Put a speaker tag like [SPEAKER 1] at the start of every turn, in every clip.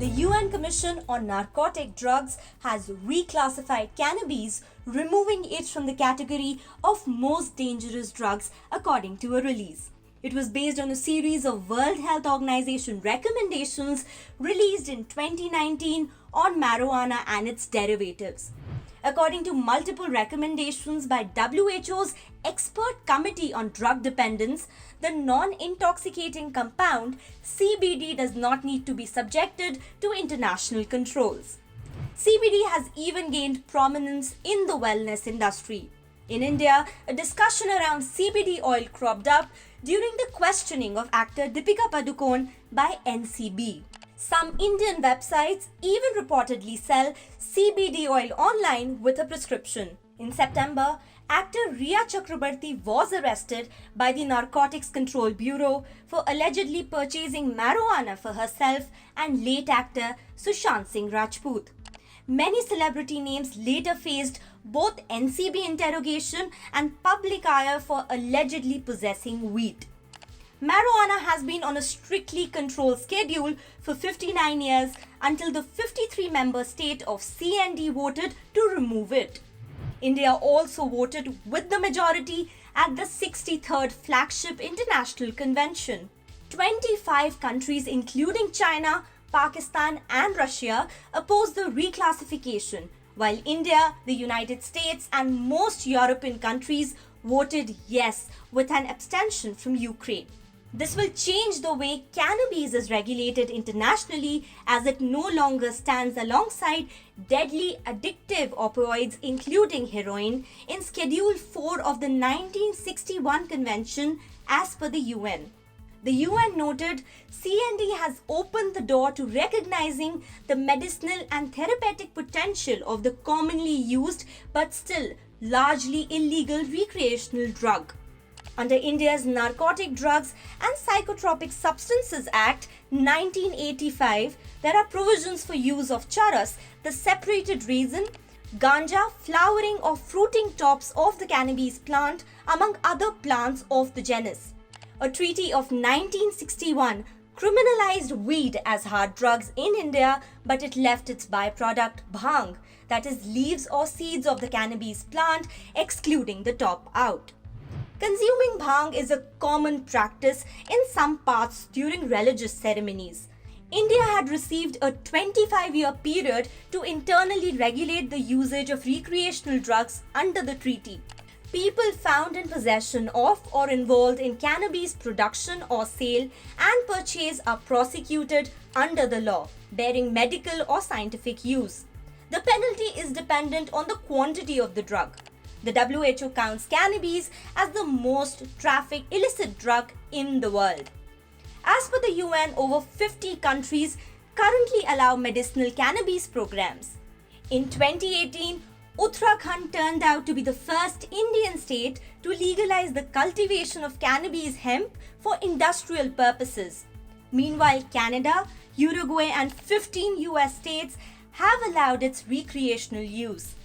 [SPEAKER 1] The UN Commission on Narcotic Drugs has reclassified cannabis, removing it from the category of most dangerous drugs according to a release. It was based on a series of World Health Organization recommendations released in 2019 on marijuana and its derivatives. According to multiple recommendations by WHO's Expert Committee on Drug Dependence, the non-intoxicating compound CBD does not need to be subjected to international controls. CBD has even gained prominence in the wellness industry. In India, a discussion around CBD oil cropped up during the questioning of actor Deepika Padukone by NCB. Some Indian websites even reportedly sell CBD oil online with a prescription. In September, actor Riya Chakrabarti was arrested by the Narcotics Control Bureau for allegedly purchasing marijuana for herself and late actor Sushant Singh Rajput. Many celebrity names later faced both NCB interrogation and public ire for allegedly possessing weed. Marijuana has been on a strictly controlled schedule for 59 years until the 53-member state of CND voted to remove it. India also voted with the majority at the 63rd Flagship International Convention. 25 countries including China, Pakistan and Russia opposed the reclassification, while India, the United States and most European countries voted yes with an abstention from Ukraine. This will change the way cannabis is regulated internationally, as it no longer stands alongside deadly addictive opioids including heroin in Schedule 4 of the 1961 Convention as per the UN. The UN noted CND has opened the door to recognizing the medicinal and therapeutic potential of the commonly used but still largely illegal recreational drug. Under India's Narcotic Drugs and Psychotropic Substances Act 1985, there are provisions for use of charas, the separated resin, ganja, flowering or fruiting tops of the cannabis plant, among other plants of the genus. A treaty of 1961 criminalized weed as hard drugs in India, but it left its byproduct bhang, that is leaves or seeds of the cannabis plant, excluding the top out. Consuming bhang is a common practice in some parts during religious ceremonies. India had received a 25-year period to internally regulate the usage of recreational drugs under the treaty. People found in possession of or involved in cannabis production or sale and purchase are prosecuted under the law, bearing medical or scientific use. The penalty is dependent on the quantity of the drug. The WHO counts cannabis as the most trafficked illicit drug in the world. As per the UN, over 50 countries currently allow medicinal cannabis programs. In 2018, Uttarakhand turned out to be the first Indian state to legalize the cultivation of cannabis hemp for industrial purposes. Meanwhile, Canada, Uruguay and 15 US states have allowed its recreational use.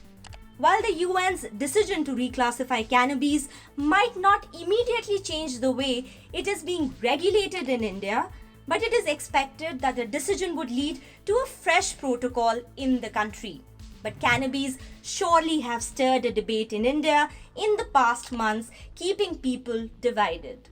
[SPEAKER 1] While the UN's decision to reclassify cannabis might not immediately change the way it is being regulated in India, but it is expected that the decision would lead to a fresh protocol in the country. But cannabis surely have stirred a debate in India in the past months, keeping people divided.